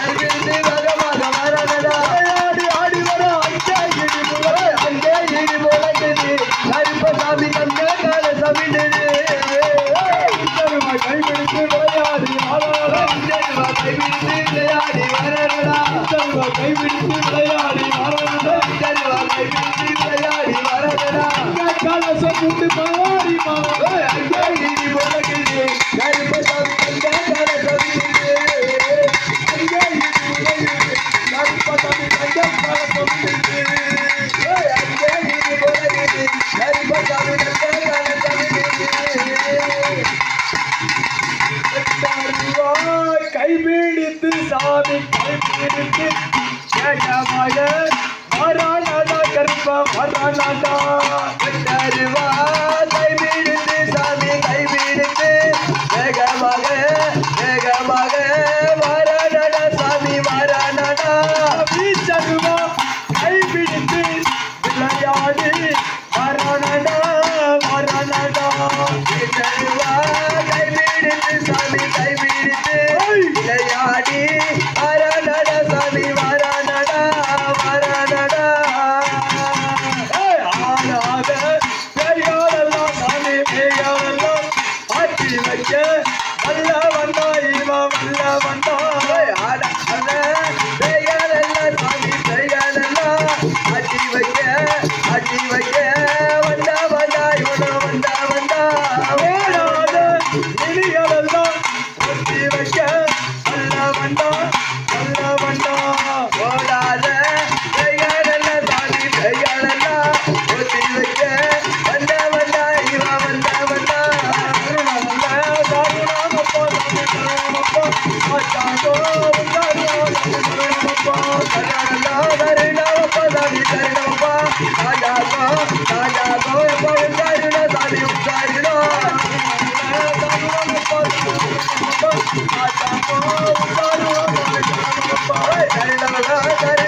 கைவிட்டு வேகமாக வரடா ஆடி ஆடி வர அங்கே இடி முழங்குது கருப்பசாமி கந்த கால சமிடுது கைவிடுத்து விளையாடி வரடா கைவிடுத்து விளையாடி வரடா கைவிடுத்து விளையாடி வரடா கைவிடுத்து விளையாடி வரடா கலசம் போட்டு பாடி அங்கே இடி முழங்குது கருப்பசாமி கந்த கால சமிடுது அங்கே இடி முழங்குது கருப்பசாமி கந்த கால சமிடுது கைபிடித்து சாமி கைபிடித்து வேகமாக வரானாடா கருப்பா வரானாடா கைபிடித்து சாமி கைபிடித்து வேகமாக வேகமாக வரானாடா சாமி வரானாடா வீச்சருவா கைபிடித்து விளையாடி வரானாடா வரானாடா வீச்சருவா கைபிடித்து சாமி கைபிடித்து விளையாடி வரானாடா சாமி வரானாடா வரானாடா ஆனாத பெரியாரெல்லாம் சாமி பெரியாரெல்லாம் ஆட்சி வைக்க வல்ல வந்தா இவன் வல்ல வந்தா ஆட பெரியாரெல்லாம் சாமி பெரியாரெல்லாம் ஆட்சி வைக்க வந்தா வந்தா இவன வந்தா வந்தா ஓடாத நிலைகளெல்லாம் ஒத்தி வைக்க வல்ல வந்தா ஓடாத பெரியாரெல்லாம் சாமி பெரியாரெல்லாம் ஒத்தி வைக்க வந்தா வந்தா இவன் வந்தா வந்தா Hey,